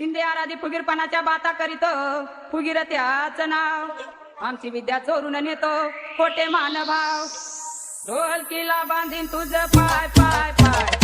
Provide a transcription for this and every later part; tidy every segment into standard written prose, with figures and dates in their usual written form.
शिंदे आराधी फुगीरपणाच्या बाता करीत फुगीर त्याच नाव आमची विद्या चोरून नेतो खोटे मानभाव ढोलकीला बांधीन तुझ पाय पाय पाय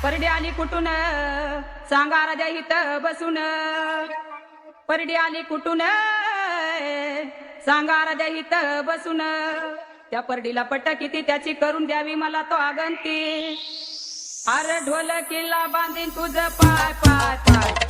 परडी आली कुठून सांगा राजा इथं बसून परडी आली कुठून सांगा राजा इथं बसून त्या परडीला पट्ट किती त्याची करून द्यावी मला तो आगंती अरे ढोलकीला बांधीन तुझ पाय पाय पाय